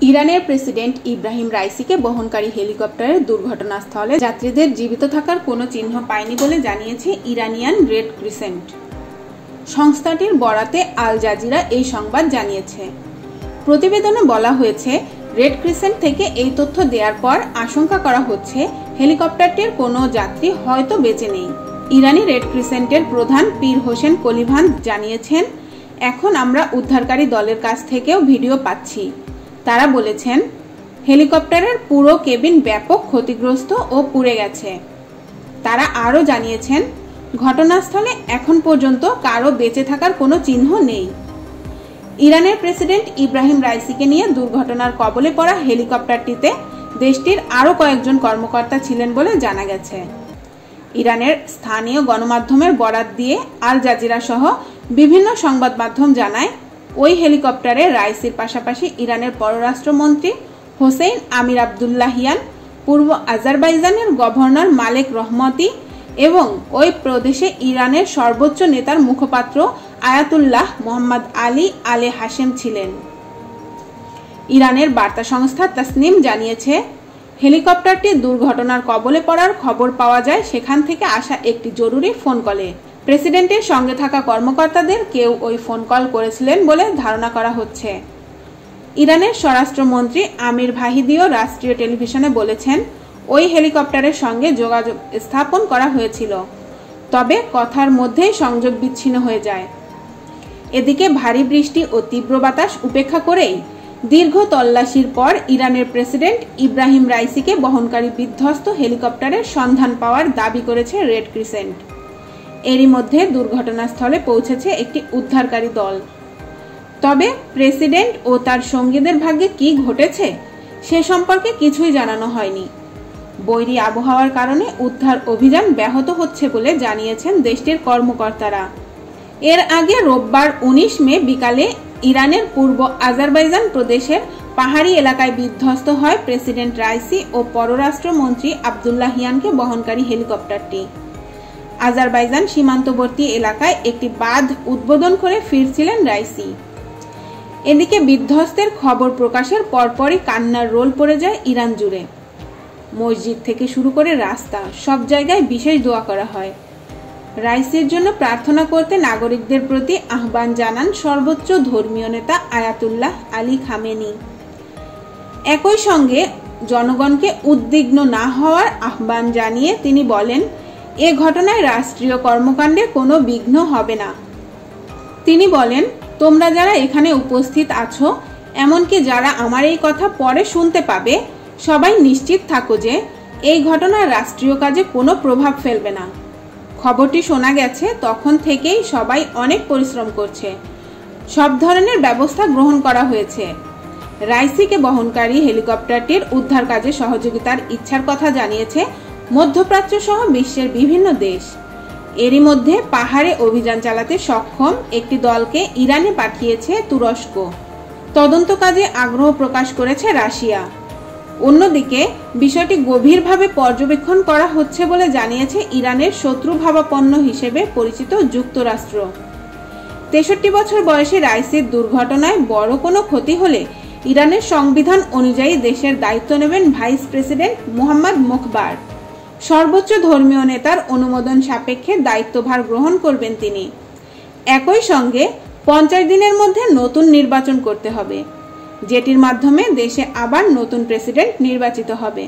ইরানের প্রেসিডেন্ট ইব্রাহিম রাইসিকে বহনকারী হেলিকপ্টারের দুর্ঘটনাস্থলে যাত্রীদের জীবিত থাকার কোনো চিহ্ন পায়নি বলে জানিয়েছে ইরানিয়ান রেড ক্রিসেন্ট সংস্থাটির বরাতে আল জাজিরা এই সংবাদ জানিয়েছে। প্রতিবেদনে বলা হয়েছে, রেড ক্রিসেন্ট থেকে এই তথ্য দেওয়ার পর আশঙ্কা করা হচ্ছে হেলিকপ্টারটির কোনো যাত্রী হয়তো বেঁচে নেই। ইরানি রেড ক্রিসেন্টের প্রধান পীর হোসেন কলিভান জানিয়েছেন, এখন আমরা উদ্ধারকারী দলের কাছ থেকেও ভিডিও পাচ্ছি। তারা বলেছেন, হেলিকপ্টারের পুরো কেবিন ব্যাপক ক্ষতিগ্রস্ত ও পুড়ে গেছে। তারা আরও জানিয়েছেন, ঘটনাস্থলে এখন পর্যন্ত কারো বেঁচে থাকার কোনো চিহ্ন নেই। ইরানের প্রেসিডেন্ট ইব্রাহিম রাইসিকে নিয়ে দুর্ঘটনার কবলে পড়া হেলিকপ্টারটিতে দেশটির আরও কয়েকজন কর্মকর্তা ছিলেন বলে জানা গেছে। ইরানের স্থানীয় গণমাধ্যমের বরাত দিয়ে আল জাজিরা সহ বিভিন্ন সংবাদ মাধ্যম জানায়, ওই হেলিকপ্টারে রাইসির পাশাপাশি ইরানের পররাষ্ট্রমন্ত্রী হোসেইন আমির আবদুল্লাহিয়ান, পূর্ব আজারবাইজানের গভর্নর মালেক রহমতি এবং ওই প্রদেশে ইরানের সর্বোচ্চ নেতার মুখপাত্র আয়াতুল্লাহ মোহাম্মদ আলী আলে হাশেম ছিলেন। ইরানের বার্তা সংস্থা তাসনিম জানিয়েছে, হেলিকপ্টারটি দুর্ঘটনার কবলে পড়ার খবর পাওয়া যায় সেখান থেকে আসা একটি জরুরি ফোন কলে। প্রেসিডেন্টের সঙ্গে থাকা কর্মকর্তাদের কেউ ওই ফোন কল করেছিলেন বলে ধারণা করা হচ্ছে। ইরানের স্বরাষ্ট্রমন্ত্রী আমির ভাহিদিও রাষ্ট্রীয় টেলিভিশনে বলেছেন, ওই হেলিকপ্টারের সঙ্গে যোগাযোগ স্থাপন করা হয়েছিল, তবে কথার মধ্যেই সংযোগ বিচ্ছিন্ন হয়ে যায়। এদিকে ভারী বৃষ্টি ও তীব্র বাতাস উপেক্ষা করেই দীর্ঘ তল্লাশির পর ইরানের প্রেসিডেন্ট ইব্রাহিম রাইসিকে বহনকারী বিধ্বস্ত হেলিকপ্টারের সন্ধান পাওয়ার দাবি করেছে রেড ক্রিসেন্ট। এরই মধ্যে দুর্ঘটনাস্থলে পৌঁছেছে একটি উদ্ধারকারী দল। তবে প্রেসিডেন্ট ও তার সঙ্গীদের ভাগ্যে কি ঘটেছে সে সম্পর্কে কিছুই জানানো হয়নি। বৈরী আবহাওয়ার কারণে উদ্ধার অভিযান ব্যাহত হচ্ছে বলে জানিয়েছেন দেশটির কর্মকর্তারা। এর আগে রোববার 19 মে বিকালে ইরানের পূর্ব আজারবাইজান প্রদেশের পাহাড়ি এলাকায় বিধ্বস্ত হয় প্রেসিডেন্ট রাইসি ও পররাষ্ট্রমন্ত্রী আবদুল্লাহিয়ানকে বহনকারী হেলিকপ্টারটি। আজারবাইজান সীমান্তবর্তী এলাকায় একটি বাঁধ উদ্বোধন করে ফিরছিলেন রাইসি। এদিকে বিধ্বস্তের খবর প্রকাশের পরপরই কান্নার রোল পড়ে যায় ইরান জুড়ে। মসজিদ থেকে শুরু করে রাস্তা, সব জায়গায় বিশেষ দোয়া করা হয়। রাইসির জন্য প্রার্থনা করতে নাগরিকদের প্রতি আহ্বান জানান সর্বোচ্চ ধর্মীয় নেতা আয়াতুল্লাহ আলী খামেনি। একই সঙ্গে জনগণকে উদ্বিগ্ন না হওয়ার আহ্বান জানিয়ে তিনি বলেন, এ ঘটনায় রাষ্ট্রীয় কর্মকাণ্ডে কোনো বিঘ্ন হবে না। তিনি বলেন, তোমরা যারা এখানে উপস্থিত আছো, এমনকি যারা আমার এই কথা পরে শুনতে পাবে, সবাই নিশ্চিত থাকো যে এই ঘটনা রাষ্ট্রীয় কাজে কোনো প্রভাব ফেলবে না। খবরটি শোনা গেছে তখন থেকেই সবাই অনেক পরিশ্রম করছে, সব ধরনের ব্যবস্থা গ্রহণ করা হয়েছে। রাইসিকে বহনকারী হেলিকপ্টারটির উদ্ধার কাজে সহযোগিতার ইচ্ছার কথা জানিয়েছে মধ্যপ্রাচ্য সহ বিশ্বের বিভিন্ন দেশ। এরই মধ্যে পাহাড়ে অভিযান চালাতে সক্ষম একটি দলকে ইরানে পাঠিয়েছে তুরস্ক। তদন্ত কাজে আগ্রহ প্রকাশ করেছে রাশিয়া। অন্যদিকে বিষয়টি গভীরভাবে পর্যবেক্ষণ করা হচ্ছে বলে জানিয়েছে ইরানের শত্রুভাবাপন্ন হিসেবে পরিচিত যুক্তরাষ্ট্র। 63 বছর বয়সী রাইসির দুর্ঘটনায় বড় কোনো ক্ষতি হলে ইরানের সংবিধান অনুযায়ী দেশের দায়িত্ব নেবেন ভাইস প্রেসিডেন্ট মোহাম্মদ মোখবার। সর্বোচ্চ ধর্মীয় নেতার অনুমোদন সাপেক্ষে দায়িত্বভার গ্রহণ করবেন তিনি। একই সঙ্গে 50 দিনের মধ্যে নতুন নির্বাচন করতে হবে, যেটির মাধ্যমে দেশে আবার নতুন প্রেসিডেন্ট নির্বাচিত হবে।